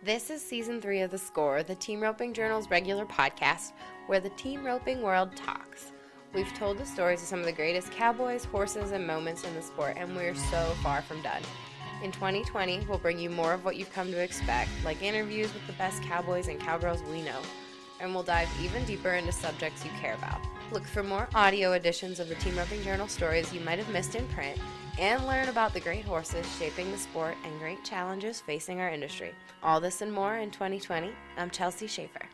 This is Season 3 of The Score, the Team Roping Journal's regular podcast, where the team roping world talks. We've told the stories of some of the greatest cowboys, horses, and moments in the sport, and we're so far from done. In 2020, we'll bring you more of what you've come to expect, like interviews with the best cowboys and cowgirls we know, and we'll dive even deeper into subjects you care about. Look for more audio editions of the Team Roping Journal stories you might have missed in print, and learn about the great horses shaping the sport and great challenges facing our industry. All this and more in 2020. I'm Chelsea Schaefer.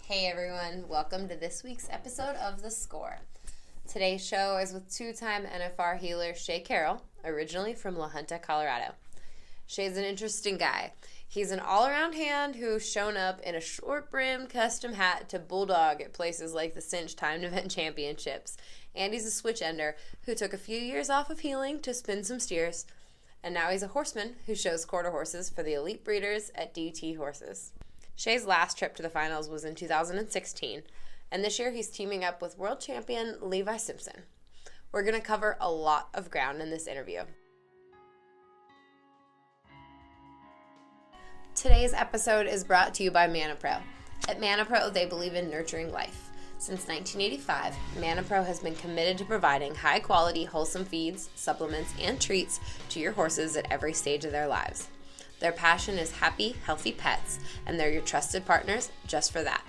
Hey everyone, welcome to this week's episode of The Score. Today's show is with two-time NFR heeler Shay Carroll, originally from La Junta, Colorado. Shay's an interesting guy. He's an all-around hand who's shown up in a short-brimmed custom hat to bulldog at places like the Cinch Timed Event Championships. And he's a switch ender who took a few years off of heeling to spin some steers. And now he's a horseman who shows quarter horses for the elite breeders at DT Horses. Shay's last trip to the finals was in 2016, and this year he's teaming up with World Champion Levi Simpson. We're going to cover a lot of ground in this interview. Today's episode is brought to you by ManaPro. At ManaPro, they believe in nurturing life. Since 1985, ManaPro has been committed to providing high-quality, wholesome feeds, supplements, and treats to your horses at every stage of their lives. Their passion is happy, healthy pets, and they're your trusted partners just for that.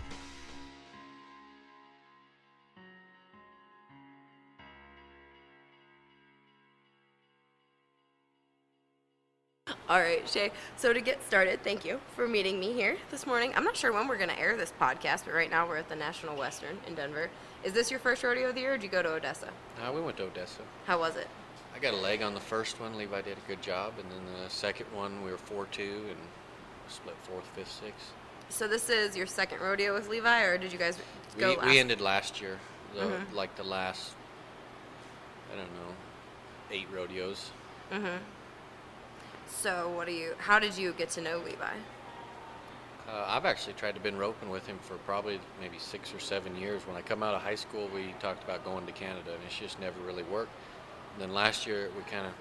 All right, Shay. So to get started, thank you for meeting me here this morning. I'm not sure when we're going to air this podcast, but right now we're at the National Western in Denver. Is this your first rodeo of the year, or did you go to Odessa? We went to Odessa. How was it? I got a leg on the first one. Levi did a good job. And then the second one, we were 4-2 and split 4th, 5th, 6th. So this is your second rodeo with Levi, or did you guys go last? We ended last year, like the last, 8 rodeos. Mm-hmm. So how did you get to know Levi? I've actually tried to been roping with him for probably maybe 6 or 7 years. When I come out of high school, we talked about going to Canada, and it's just never really worked. And then last year, we kind of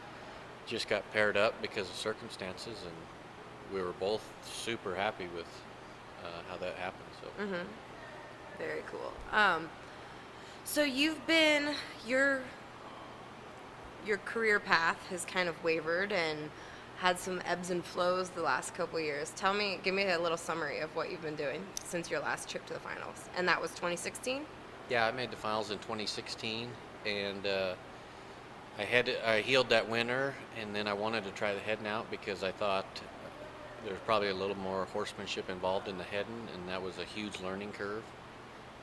just got paired up because of circumstances, and we were both super happy with how that happened. So. Mm-hmm. Very cool. So you've been, your career path has kind of wavered and had some ebbs and flows the last couple years. Give me a little summary of what you've been doing since your last trip to the finals. And that was 2016? Yeah, I made the finals in 2016, and I heeled that winter, and then I wanted to try the heading out because I thought there was probably a little more horsemanship involved in the heading, and that was a huge learning curve.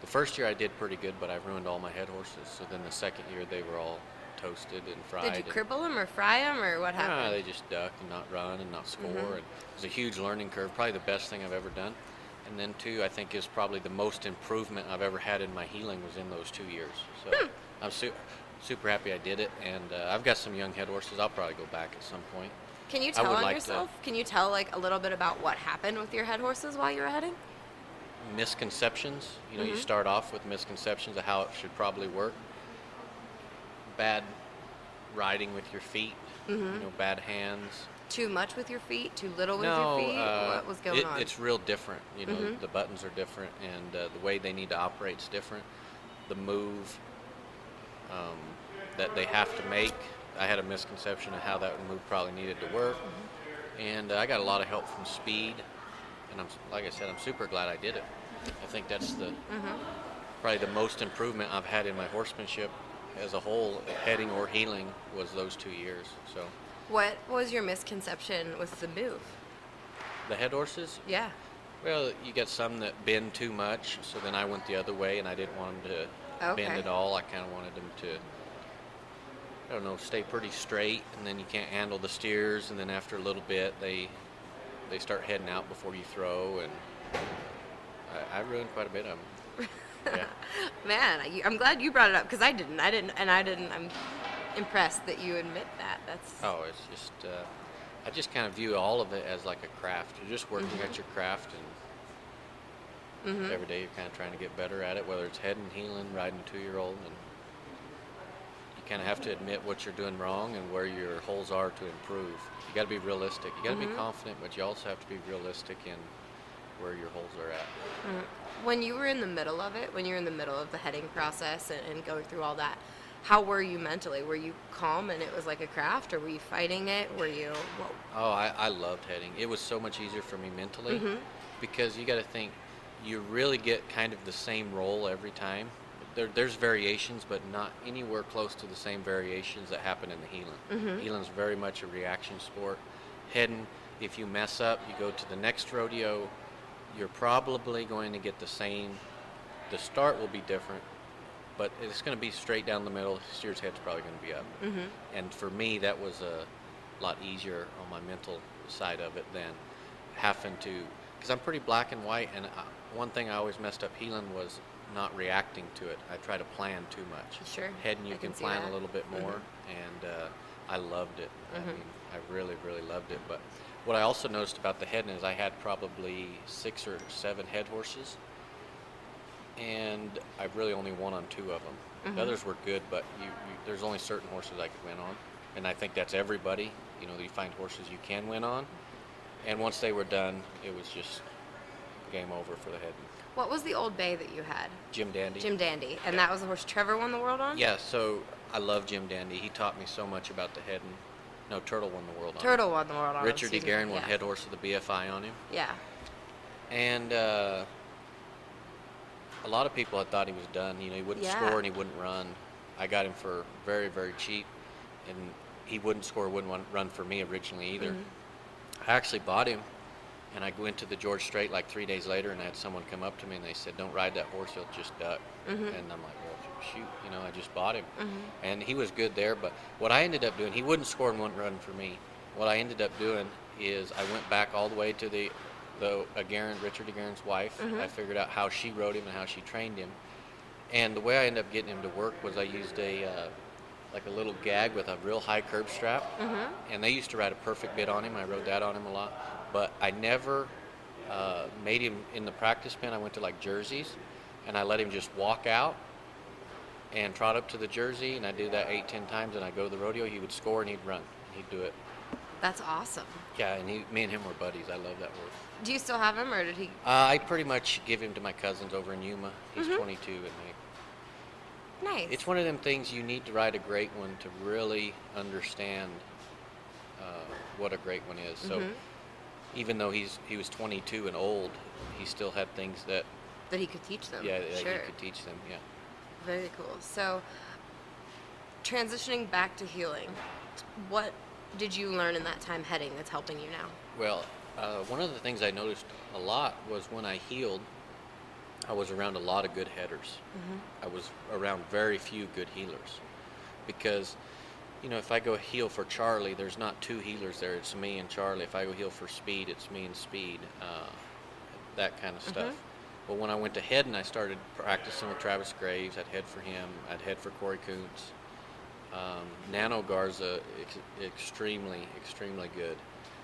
The first year I did pretty good, but I ruined all my head horses. So then the second year they were all toasted and fried. Did you cripple them or fry them, or what happened? No, they just ducked and not run and not score. Mm-hmm. And it was a huge learning curve, probably the best thing I've ever done. And then, too, I think is probably the most improvement I've ever had in my heeling was in those 2 years. So I'm super happy I did it. And I've got some young head horses. I'll probably go back at some point. Can you tell on yourself? Can you tell a little bit about what happened with your head horses while you were heading? Misconceptions. You Mm-hmm. start off with misconceptions of how it should probably work. Bad riding with your feet. Mm-hmm. Bad hands. Too much with your feet? Too little with No, your feet? What was going on? It's real different. Mm-hmm. The buttons are different, and the way they need to operate is different. The move that they have to make, I had a misconception of how that move probably needed to work. Mm-hmm. And I got a lot of help from speed, and like I said, I'm super glad I did it. I think that's probably the most improvement I've had in my horsemanship as a whole, heading or heeling, was those 2 years. So. What was your misconception with the move? The head horses? Yeah. Well, you get some that bend too much, so then I went the other way, and I didn't want them to bend at all. I kind of wanted them to, stay pretty straight, and then you can't handle the steers, and then after a little bit, they start heading out before you throw, and I ruined quite a bit of them. Yeah. Man, I'm glad you brought it up because I didn't. I'm impressed that you admit that. It's just I just kind of view all of it as like a craft. You're just working at your craft, and every day you're kind of trying to get better at it. Whether it's heading, heeling, riding a 2-year-old, and you kind of have to admit what you're doing wrong and where your holes are to improve. You got to be realistic. You got to be confident, but you also have to be realistic in where your holes are at. When you were in the middle of it, when you were in the middle of the heading process and going through all that, how were you mentally? Were you calm and it was like a craft, or were you fighting it? Were you? Oh, I loved heading. It was so much easier for me mentally because you got to think you really get kind of the same roll every time. There's variations, but not anywhere close to the same variations that happen in the heeling. Heeling's very much a reaction sport. Heading, if you mess up, you go to the next rodeo, you're probably going to get the same. The start will be different, but it's going to be straight down the middle. Steer's head's probably going to be up. And for me, that was a lot easier on my mental side of it than having to, because I'm pretty black and white, and one thing I always messed up heeling was not reacting to it. I try to plan too much. Sure. Heading, you can plan a little bit more, and I loved it. I mean, I really, really loved it. But what I also noticed about the heading is I had probably 6 or 7 head horses, and I really only won on 2 of them. The others were good, but there's only certain horses I could win on, and I think that's everybody. You know, you find horses you can win on, and once they were done, it was just game over for the heading. What was the old bay that you had? Jim Dandy. Jim Dandy. And that was the horse Trevor won the world on? Yeah, so I love Jim Dandy. He taught me so much about the heading. No, Turtle won the world on him. Turtle won the world on him. Richard E. Guerin won head horse of the BFI on him. Yeah. And a lot of people had thought he was done. You know, he wouldn't score and he wouldn't run. I got him for very, very cheap, and he wouldn't score, wouldn't run for me originally either. I actually bought him, and I went to the George Strait like 3 days later, and I had someone come up to me and they said, "Don't ride that horse, he'll just duck." And I'm like, well, shoot, you know, I just bought him. And he was good there, but what I ended up doing, he wouldn't score and wouldn't run for me. What I ended up doing is I went back all the way to the Richard E. Guerin's wife. I figured out how she rode him and how she trained him. And the way I ended up getting him to work was I used like a little gag with a real high curb strap. And they used to ride a perfect bit on him. I rode that on him a lot. But I never made him in the practice pen. I went to like jerseys, and I let him just walk out and trot up to the jersey, and I do that 8-10 times, and I go to the rodeo. He would score and he'd run. He'd do it. That's awesome. Yeah, and me and him were buddies. I love that horse. Do you still have him, or did he? I pretty much give him to my cousins over in Yuma. He's 22, and Nice. it's one of them things you need to ride a great one to really understand what a great one is. So even though he was 22 and old, he still had things that he could teach them. Yeah, that sure. he could teach them. Yeah. Very cool. So, transitioning back to heeling, what did you learn in that time heading that's helping you now? Well, one of the things I noticed a lot was when I heeled, I was around a lot of good headers. I was around very few good heelers, because, you know, if I go heel for Charlie, there's not 2 heelers there. It's me and Charlie. If I go heel for Speed, it's me and Speed. That kind of stuff. But when I went to head and I started practicing with Travis Graves, I'd head for him. I'd head for Corey Kuntz. Nano Garza, extremely, extremely good.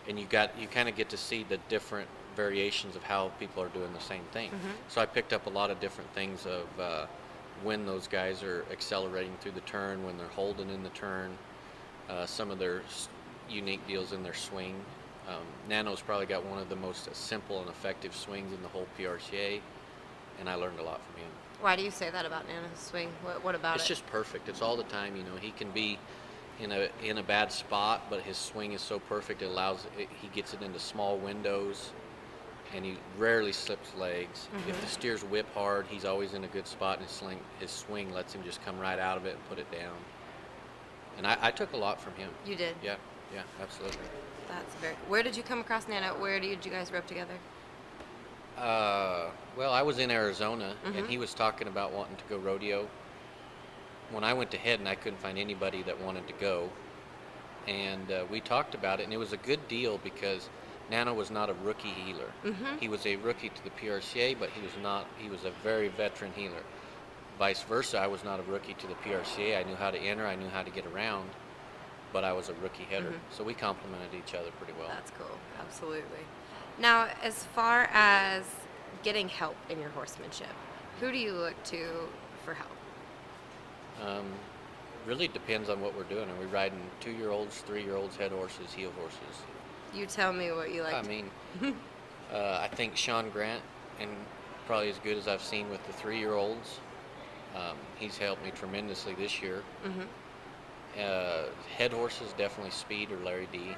And you kind of get to see the different variations of how people are doing the same thing. So I picked up a lot of different things of when those guys are accelerating through the turn, when they're holding in the turn, some of their unique deals in their swing. Nano's probably got one of the most simple and effective swings in the whole PRCA, and I learned a lot from him. Why do you say that about Nano's swing? What about It's just perfect. It's all the time. You know, he can be in a bad spot, but his swing is so perfect. He gets it into small windows, and he rarely slips legs. If the steers whip hard, he's always in a good spot, and his swing lets him just come right out of it and put it down. And I took a lot from him. You did? Yeah, absolutely. Where did you come across Nano? Where did you guys rope together? Well, I was in Arizona, and he was talking about wanting to go rodeo. When I went to head, and I couldn't find anybody that wanted to go, and we talked about it, and it was a good deal because Nano was not a rookie heeler. He was a rookie to the PRCA, but he was a very veteran heeler. Vice versa, I was not a rookie to the PRCA. I knew how to enter, I knew how to get around, but I was a rookie header. So we complemented each other pretty well. That's cool. Absolutely. Now, as far as getting help in your horsemanship, who do you look to for help? really depends on what we're doing. Are we riding 2-year-olds, 3-year-olds, head horses, heel horses? You tell me what you like. I mean, I think Sean Grant, and probably as good as I've seen with the 3-year-olds. He's helped me tremendously this year. Head horses, definitely Speed or Larry D.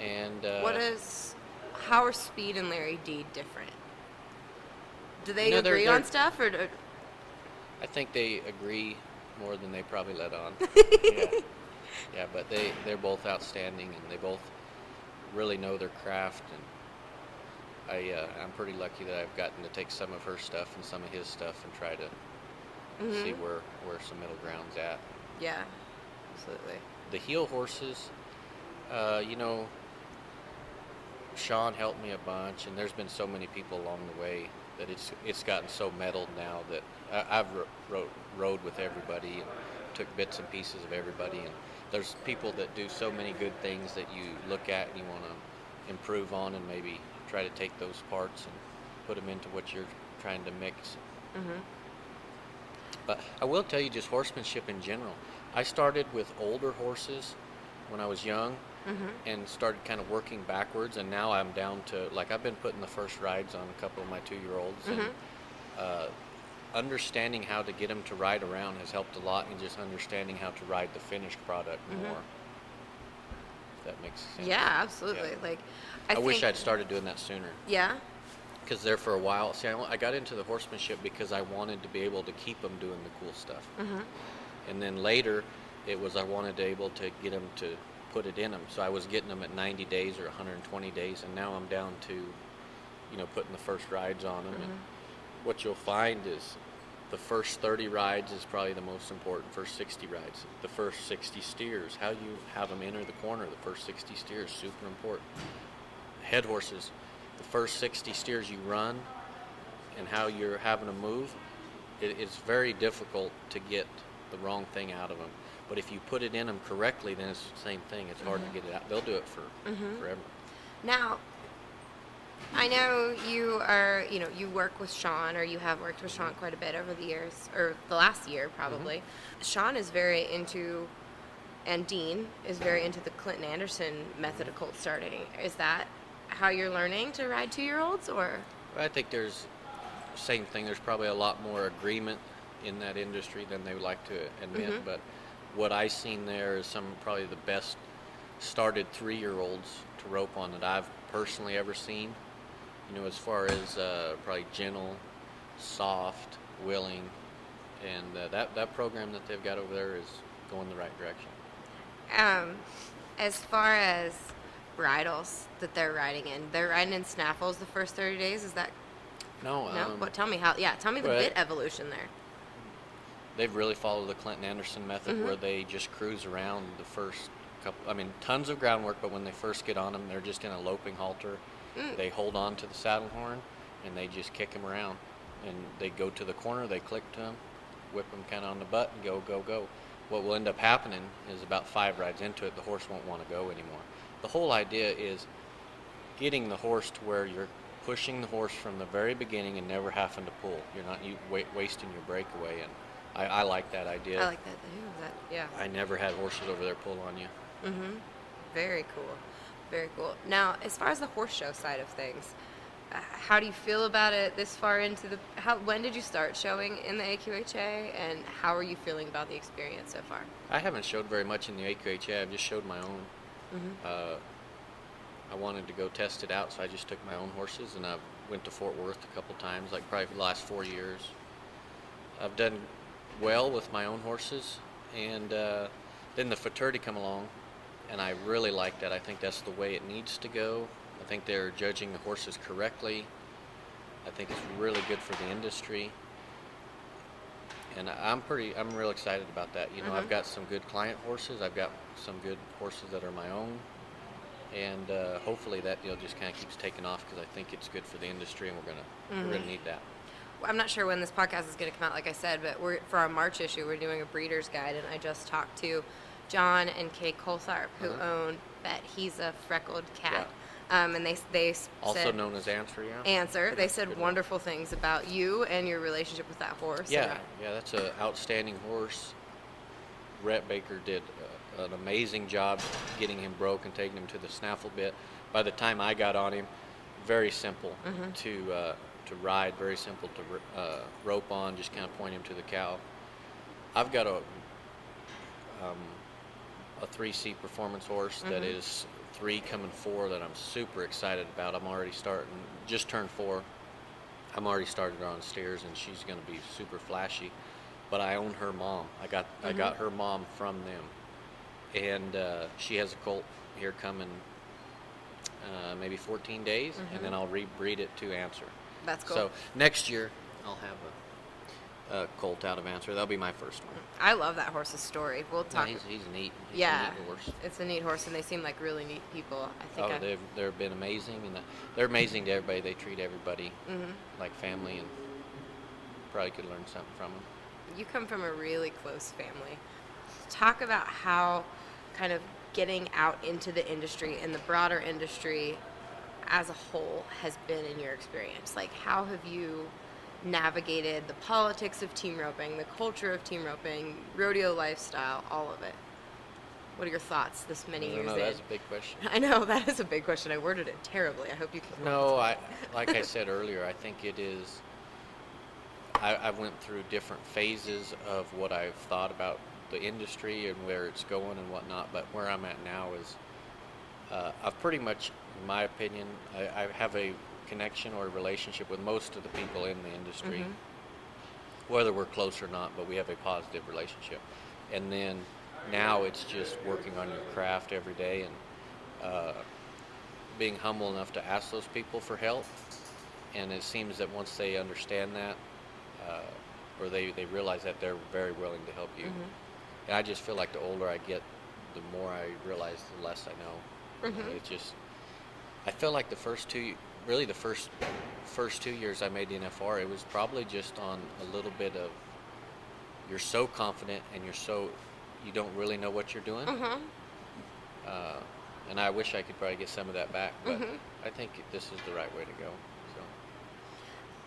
And how are Speed and Larry D different? Do they No, agree on stuff, or? I think they agree more than they probably let on. Yeah, but they're both outstanding, and they both really know their craft. And I'm pretty lucky that I've gotten to take some of her stuff and some of his stuff and try to see where some middle ground's at. Yeah, absolutely. The heel horses, Sean helped me a bunch, and there's been so many people along the way that it's gotten so meddled now that I've rode with everybody and took bits and pieces of everybody, and there's people that do so many good things that you look at and you want to improve on and maybe try to take those parts and put them into what you're trying to mix. But I will tell you, just horsemanship in general. I started with older horses when I was young and started kind of working backwards, and now I'm down to, like, I've been putting the first rides on a couple of my 2-year-olds, and understanding how to get them to ride around has helped a lot, and just understanding how to ride the finished product more. If that makes sense. Yeah, absolutely. Yeah. Like, I wish I'd started doing that sooner. Yeah? Because there for a while, see, I got into the horsemanship because I wanted to be able to keep them doing the cool stuff. And then later, it was I wanted to be able to get them to put it in them. So I was getting them at 90 days or 120 days, and now I'm down to, putting the first rides on them. And what you'll find is the first 30 rides is probably the most important, first 60 rides. The first 60 steers, how you have them enter the corner, the first 60 steers, super important. Head horses, the first 60 steers you run and how you're having them move, it's very difficult to get the wrong thing out of them. But if you put it in them correctly, then it's the same thing. It's hard to get it out. They'll do it for forever. Now, I know you are, you work with Sean, or you have worked with Sean quite a bit over the years, or the last year probably. Sean is very into, and Dean is very into the Clinton Anderson method of colt starting. Is that how you're learning to ride 2-year-olds, or? I think there's same thing. There's probably a lot more agreement in that industry than they would like to admit. But what I've seen there is probably the best started 3-year-olds to rope on that I've personally ever seen. As far as probably gentle, soft, willing, and that program that they've got over there is going the right direction. As far as bridles that they're riding in snaffles the first 30 days. Is that? No. But tell me how. Yeah, tell me the bit evolution there. They've really followed the Clinton Anderson method, where they just cruise around the first couple. I mean, tons of groundwork, but when they first get on them, they're just in a loping halter. They hold on to the saddle horn, and they just kick them around. And they go to the corner, they click to them, whip them kind of on the butt, and go, go, go. What will end up happening is about 5 rides into it, the horse won't want to go anymore. The whole idea is getting the horse to where you're pushing the horse from the very beginning and never having to pull. You're not wasting your breakaway, and I like that idea. I like that too. Yeah. I never had horses over there pull on you. Very cool. Very cool. Now, as far as the horse show side of things, how do you feel about it this far into when did you start showing in the AQHA, and how are you feeling about the experience so far? I haven't showed very much in the AQHA. I've just showed my own. I wanted to go test it out, so I just took my own horses, and I went to Fort Worth a couple times, like probably the last 4 years. I've done well with my own horses, and then the fraternity come along, and I really like that. I think that's the way it needs to go. I think they're judging the horses correctly. I think it's really good for the industry, and I'm real excited about that. I've got some good client horses. I've got some good horses that are my own, and hopefully that just kind of keeps taking off, because I think it's good for the industry, and we're gonna need that. Well, I'm not sure when this podcast is going to come out, like I said, but for our March issue, we're doing a breeder's guide, and I just talked to John and Kay Coltharp, who own Bet. He's a freckled cat. And they also said, known as Answer, yeah. Answer. They said wonderful things about you and your relationship with that horse. Yeah, that's an outstanding horse. Rhett Baker did an amazing job getting him broke and taking him to the snaffle bit. By the time I got on him, very simple to ride, very simple to rope on, just kind of point him to the cow. I've got a 3C performance horse that is 3 coming 4 that I'm super excited about. I'm already just turned 4. I'm already started her on steers, and she's going to be super flashy. But I own her mom. I got her mom from them, and she has a colt here coming maybe 14 days, and then I'll rebreed it to Answer. That's cool. So next year I'll have a colt out of Answer. That'll be my first one. I love that horse's story. We'll talk. No, he's neat. He's yeah, a neat horse. It's a neat horse, and they seem like really neat people. I think. They've been amazing, and they're amazing to everybody. They treat everybody like family, and probably could learn something from them. You come from a really close family. Talk about how kind of getting out into the industry and the broader industry as a whole has been in your experience. Like, how have you navigated the politics of team roping, the culture of team roping, rodeo lifestyle, all of it? What are your thoughts this many years in? That's a big question. I know, that is a big question. I worded it terribly. I hope you can. No, like I said earlier, I think it is. I went through different phases of what I've thought about the industry and where it's going and whatnot, but where I'm at now is I've pretty much, in my opinion, I have a connection or a relationship with most of the people in the industry, whether we're close or not, but we have a positive relationship. And then now it's just working on your craft every day and being humble enough to ask those people for help. And it seems that once they understand that, or they realize that, they're very willing to help you. And I just feel like the older I get, the more I realize the less I know. It's just, I feel like the first 2 years I made the NFR, it was probably just on a little bit of, you're so confident and you don't really know what you're doing. And I wish I could probably get some of that back, but I think this is the right way to go. So.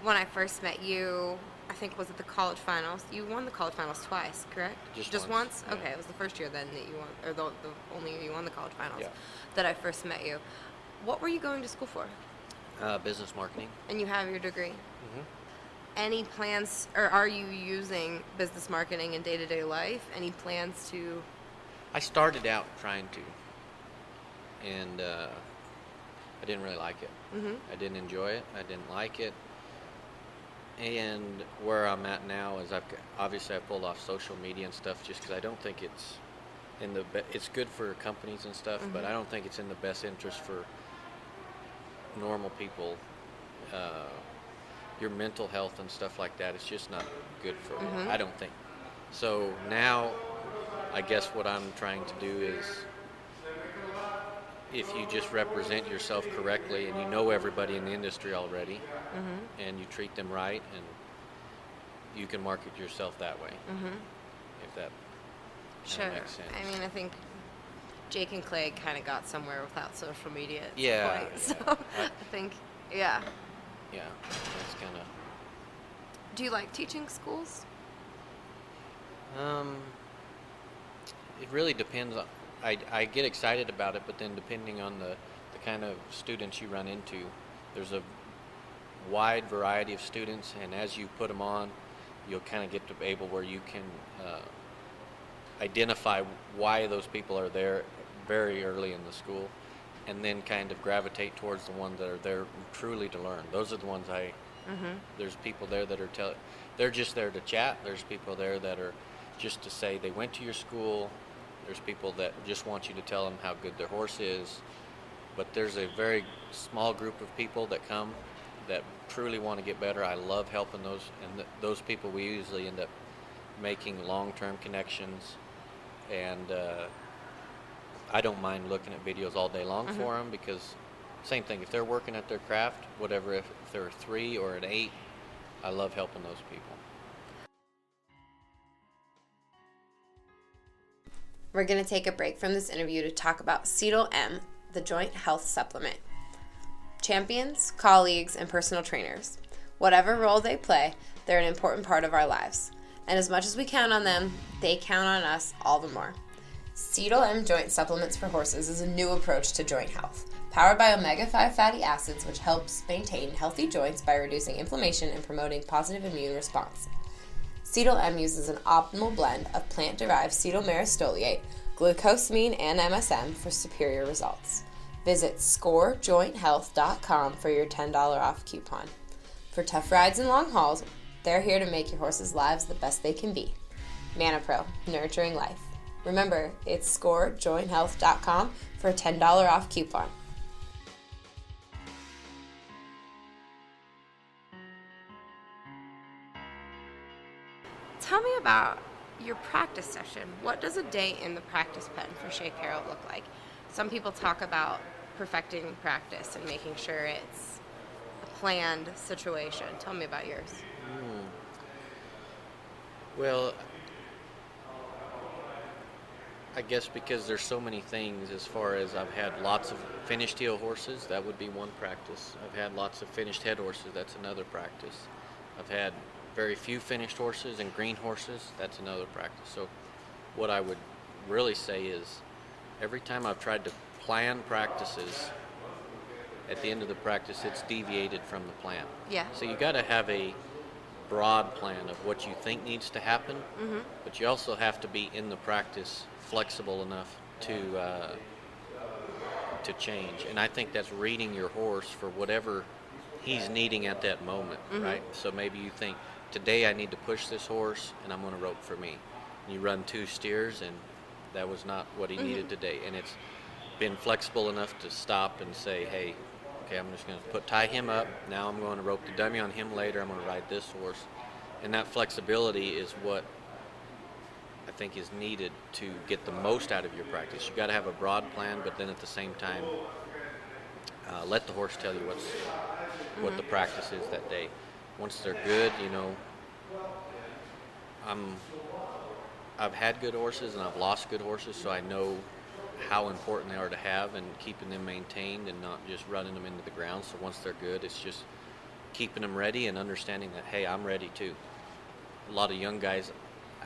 When I first met you, I think, was it the college finals? You won the college finals twice, correct? Just once? Yeah. Okay, it was the first year then that you won, or the only year you won the college finals. Yeah. That I first met you. What were you going to school for? Business marketing. And you have your degree. Any plans, or are you using business marketing in day-to-day life? Any plans to? I started out trying to, and I didn't really like it. I didn't enjoy it. I didn't like it. And where I'm at now is obviously I pulled off social media and stuff just because I don't think it's it's good for companies and stuff, but I don't think it's in the best interest for normal people. Your mental health and stuff like that, it's just not good for I don't think. So now I guess what I'm trying to do is, if you just represent yourself correctly and you know everybody in the industry already, and you treat them right, and you can market yourself that way, if that makes sense. I mean, I think Jake and Clay kind of got somewhere without social media at Yeah, some point. yeah. So I think, yeah. Yeah, that's kind of. Do you like teaching schools? It really depends on. I get excited about it, but then depending on the kind of students you run into, there's a wide variety of students, and as you put them on, you'll kind of get to able where you can identify why those people are there very early in the school, and then kind of gravitate towards the ones that are there truly to learn. Those are the ones there's people there that are they're just there to chat. There's people there that are just to say they went to your school. There's people that just want you to tell them how good their horse is. But there's a very small group of people that come that truly want to get better. I love helping those, and those people we usually end up making long-term connections. And I don't mind looking at videos all day long for them, because same thing, if they're working at their craft, whatever, if they're a 3 or an 8, I love helping those people. We're going to take a break from this interview to talk about Cetal M, the joint health supplement. Champions, colleagues, and personal trainers. Whatever role they play, they're an important part of our lives. And as much as we count on them, they count on us all the more. Cinch Joint Supplements for Horses is a new approach to joint health, powered by omega-5 fatty acids, which helps maintain healthy joints by reducing inflammation and promoting positive immune response. Cinch uses an optimal blend of plant-derived cetyl myristoyate, glucosamine, and MSM for superior results. Visit scorejointhealth.com for your $10 off coupon. For tough rides and long hauls, they're here to make your horses' lives the best they can be. ManaPro, nurturing life. Remember, it's scorejointhealth.com for a $10 off coupon. Tell me about your practice session. What does a day in the practice pen for Shay Carroll look like? Some people talk about perfecting practice and making sure it's a planned situation. Tell me about yours. Well, I guess because there's so many things as far as I've had lots of finished heel horses, that would be one practice. I've had lots of finished head horses, that's another practice. I've had very few finished horses and green horses, that's another practice. So what I would really say is every time I've tried to plan practices, at the end of the practice it's deviated from the plan. Yeah. So you got to have a broad plan of what you think needs to happen, but you also have to be in the practice flexible enough to change. And I think that's reading your horse for whatever he's needing at that moment, right? So maybe you think, today I need to push this horse and I'm going to rope for me. And you run 2 steers and that was not what he needed today. And it's been flexible enough to stop and say, hey, okay, I'm just going to tie him up. Now I'm going to rope the dummy on him later. I'm going to ride this horse. And that flexibility is what I think is needed to get the most out of your practice. You got to have a broad plan, but then at the same time, let the horse tell you what the practice is that day. Once they're good, you know, I've had good horses and I've lost good horses, so I know how important they are to have and keeping them maintained and not just running them into the ground. So once they're good, it's just keeping them ready and understanding that, hey, I'm ready too. A lot of young guys,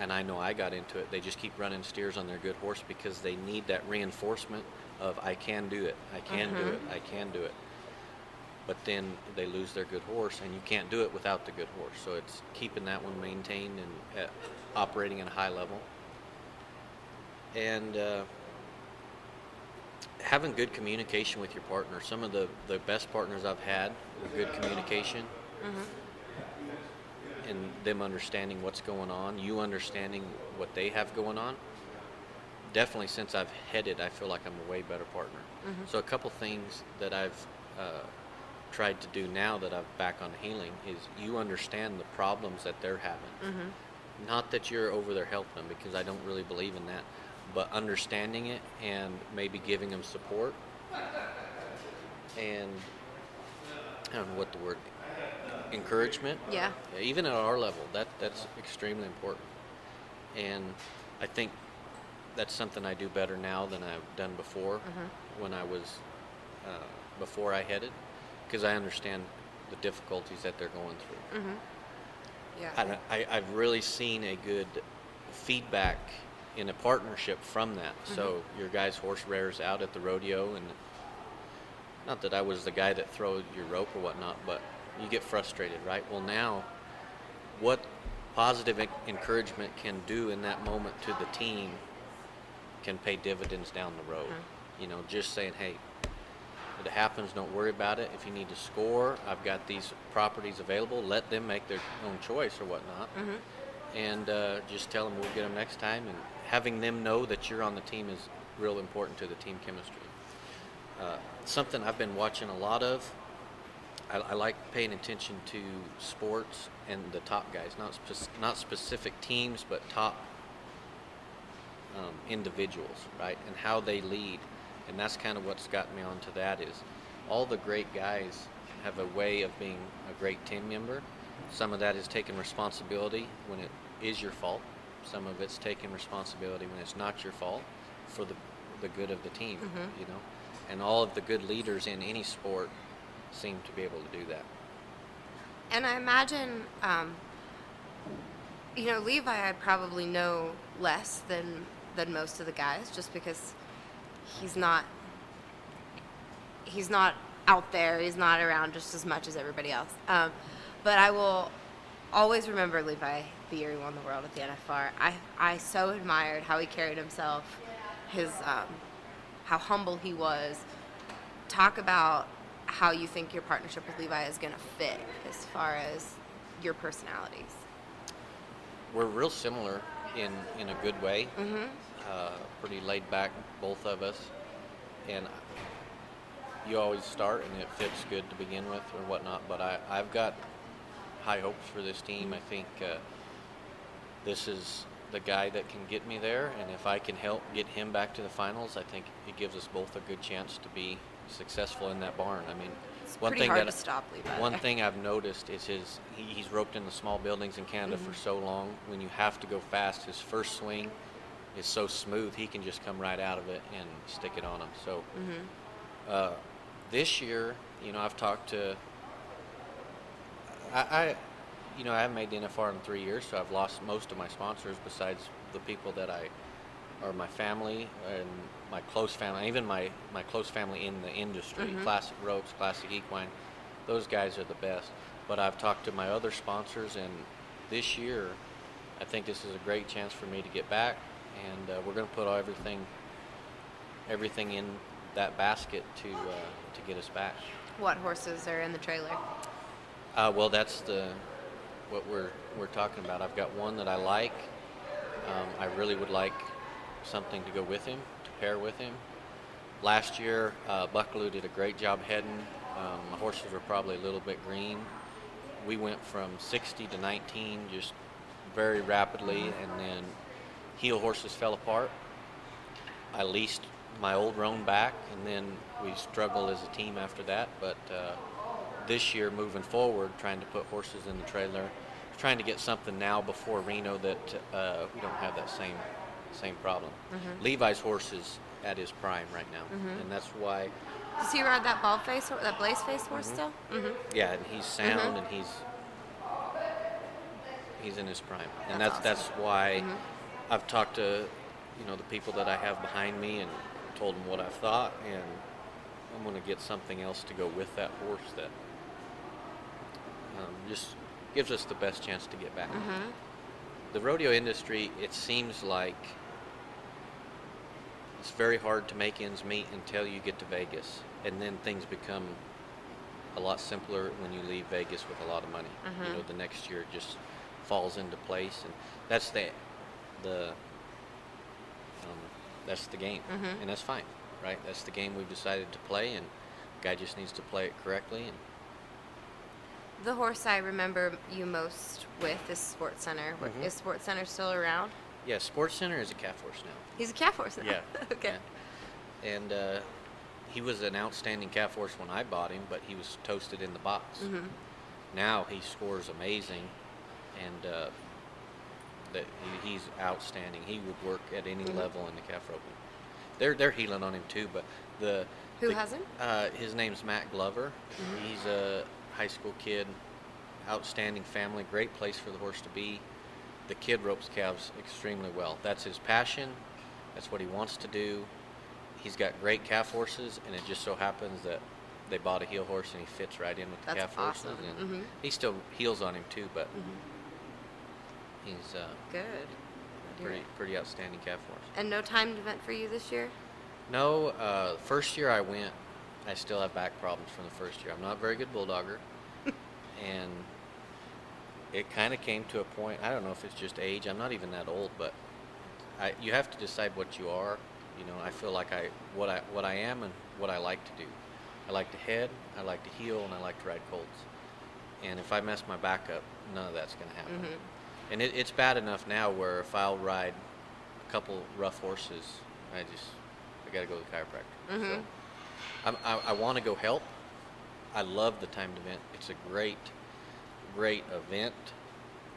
and I know I got into it, they just keep running steers on their good horse because they need that reinforcement of I can do it, I can do it, I can do it. But then they lose their good horse, and you can't do it without the good horse. So it's keeping that one maintained and operating at a high level. And having good communication with your partner. Some of the best partners I've had were good communication. And them understanding what's going on, you understanding what they have going on. Definitely since I've headed, I feel like I'm a way better partner. So a couple things that I've tried to do now that I'm back on healing is you understand the problems that they're having. Not that you're over there helping them, because I don't really believe in that, but understanding it and maybe giving them support. And I don't know what the word, encouragement. Yeah. Even at our level, that's extremely important. And I think that's something I do better now than I've done before when I was before I headed, because I understand the difficulties that they're going through. Yeah. I've really seen a good feedback in a partnership from that. So your guy's horse rears out at the rodeo, and not that I was the guy that throws your rope or whatnot, but you get frustrated, right? Well, now what positive encouragement can do in that moment to the team can pay dividends down the road. You know, just saying, hey, if it happens, don't worry about it. If you need to score, I've got these properties available. Let them make their own choice or whatnot. And just tell them we'll get them next time. And having them know that you're on the team is real important to the team chemistry. Something I've been watching a lot of, I like paying attention to sports and the top guys, not specific teams, but top individuals, right? And how they lead. And that's kind of what's got me onto that, is all the great guys have a way of being a great team member. Some of that is taking responsibility when it is your fault. Some of it's taking responsibility when it's not your fault for the good of the team, you know. And all of the good leaders in any sport seem to be able to do that. And I imagine Levi I probably know less than most of the guys, just because he's not out there. He's not around just as much as everybody else. But I will always remember Levi the year he won the world at the NFR. I so admired how he carried himself, his how humble he was. Talk about how you think your partnership with Levi is going to fit as far as your personalities. We're real similar in a good way. Mm-hmm. Pretty laid back, both of us. And you always start and it fits good to begin with or whatnot. But I've got high hopes for this team. I think this is the guy that can get me there. And if I can help get him back to the finals, I think it gives us both a good chance to be successful in that barn. I mean, it's pretty hard to stop Levi. One thing I've noticed is he's roped in the small buildings in Canada for so long. When you have to go fast, his first swing is so smooth, he can just come right out of it and stick it on him. So this year, I've talked to I haven't made the NFR in 3 years, so I've lost most of my sponsors besides the people that are my family and my close family, even my close family in the industry, Classic Ropes, Classic Equine. Those guys are the best. But I've talked to my other sponsors, and this year, I think this is a great chance for me to get back, and we're going to put everything in that basket to get us back. What horses are in the trailer? Well, that's what we're talking about. I've got one that I like. I really would like something to go with him, to pair with him. Last year, Buckaloo did a great job heading. My horses were probably a little bit green. We went from 60 to 19 just very rapidly, and then heel horses fell apart. I leased my old roan back, and then we struggled as a team after that. But this year, moving forward, trying to put horses in the trailer, trying to get something now before Reno that we don't have that same problem. Levi's horse is at his prime right now, and that's why. Does he ride that that blaze face horse still? Yeah, and he's sound, and he's in his prime, and that's awesome. Why I've talked to the people that I have behind me and told them what I've thought, and I'm going to get something else to go with that horse that just gives us the best chance to get back. The rodeo industry, it seems like it's very hard to make ends meet until you get to Vegas, and then things become a lot simpler when you leave Vegas with a lot of money. The next year just falls into place, and that's that's the game, and that's fine, right? That's the game we've decided to play, and the guy just needs to play it correctly. And the horse I remember you most with is Sports Center. Is Sports Center still around? Yeah, Sports Center is a calf horse now. He's a calf horse now? Yeah. Okay. Yeah. And he was an outstanding calf horse when I bought him, but he was toasted in the box. Now he scores amazing, and he's outstanding. He would work at any level in the calf roping. They're heeling on him too, but Who has him? His name's Matt Glover. He's a high school kid, outstanding family, great place for the horse to be. The kid ropes calves extremely well. That's his passion. That's what he wants to do. He's got great calf horses, and it just so happens that they bought a heel horse and he fits right in with the calf horses. And he still heels on him too, but he's good. Pretty outstanding calf horse. And no timed event for you this year? No. First year I went, I still have back problems from the first year. I'm not a very good bulldogger, and it kind of came to a point. I don't know if it's just age. I'm not even that old, but you have to decide what you are. I feel like what I am and what I like to do. I like to head, I like to heel, and I like to ride colts. And if I mess my back up, none of that's going to happen. And it's bad enough now where if I'll ride a couple rough horses, I got to go to the chiropractor. So I want to go help. I love the timed event. It's a great event.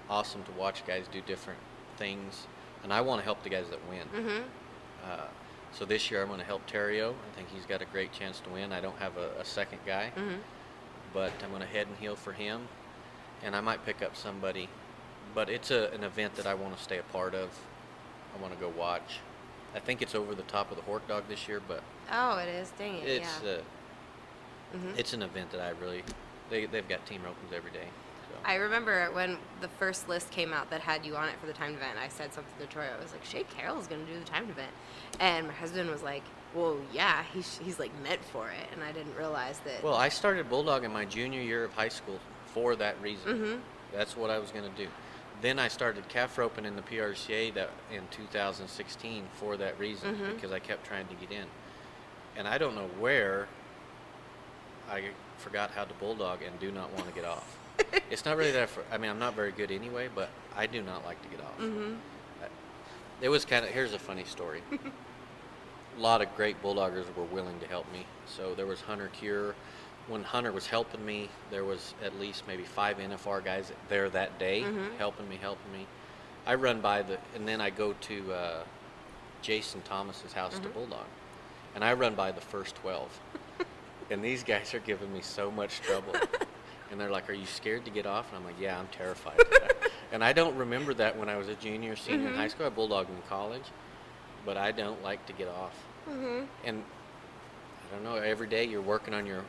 Awesome to watch guys do different things, and I want to help the guys that win. So this year I'm going to help Terrio. I think he's got a great chance to win. I don't have a second guy, but I'm going to head and heel for him, and I might pick up somebody but it's an event that I want to stay a part of. I want to go watch. I think it's over the top of the Hort Dog this year, but Oh, it is. Dang it. it's an event that I really. They've got team ropings every day. So. I remember when the first list came out that had you on it for the timed event, I said something to Troy. I was like, Shay Carroll's going to do the timed event. And my husband was like, well, yeah, he's like meant for it. And I didn't realize that. Well, I started bulldog in my junior year of high school for that reason. Mm-hmm. That's what I was going to do. Then I started calf roping in the PRCA in 2016 for that reason, because I kept trying to get in. And I don't know where I forgot how to bulldog and do not want to get off. It's not really that. I'm not very good anyway, but I do not like to get off. It was here's a funny story. A lot of great bulldoggers were willing to help me. So there was Hunter Cure. When Hunter was helping me, there was at least maybe 5 NFR guys there that day helping me. I run by and then I go to Jason Thomas's house to bulldog, and I run by the first 12, and these guys are giving me so much trouble, and they're like, "Are you scared to get off?" And I'm like, "Yeah, I'm terrified." And I don't remember that when I was a junior, senior in high school. I bulldogged in college, but I don't like to get off. And I don't know. Every day you're working on your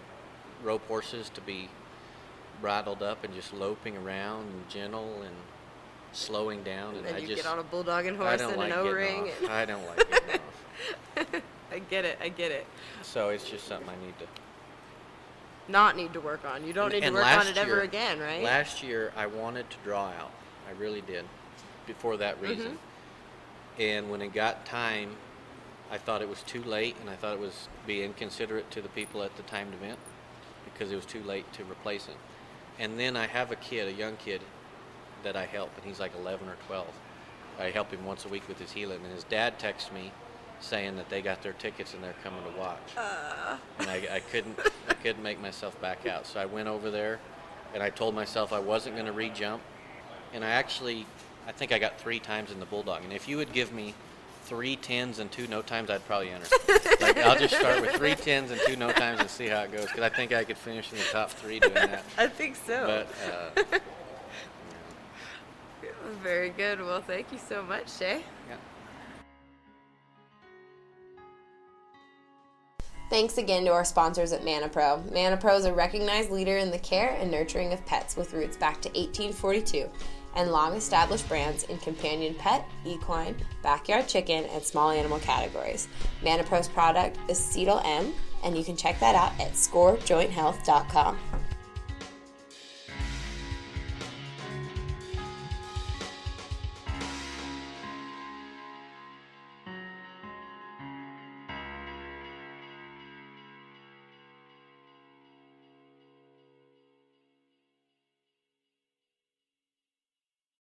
rope horses to be bridled up and just loping around and gentle and slowing down, and then I you just get on a bulldogging horse and like an O-ring. I don't like getting off. I get it. So it's just something I need to not need to work on. You don't need to work on it ever again, right? Last year I wanted to draw out. I really did, for that reason. And when it got time, I thought it was too late, and I thought it was be inconsiderate to the people at the timed event, because it was too late to replace him. And then I have a young kid that I help, and he's like 11 or 12. I help him once a week with his heeling, and his dad texts me saying that they got their tickets and they're coming to watch. And I couldn't make myself back out. So I went over there, and I told myself I wasn't going to re-jump. And I think I got 3 times in the bulldog. And if you would give me 3 10s and 2 no times, I'd probably enter. Like, I'll just start with 3 10s and 2 no times and see how it goes, because I think I could finish in the top 3 doing that. I think so. But very good. Well, thank you so much, Shay. Yeah. Thanks again to our sponsors at ManaPro. ManaPro is a recognized leader in the care and nurturing of pets with roots back to 1842 and long-established brands in companion pet, equine, backyard chicken, and small animal categories. ManaPro's product is Cetal M, and you can check that out at scorejointhealth.com.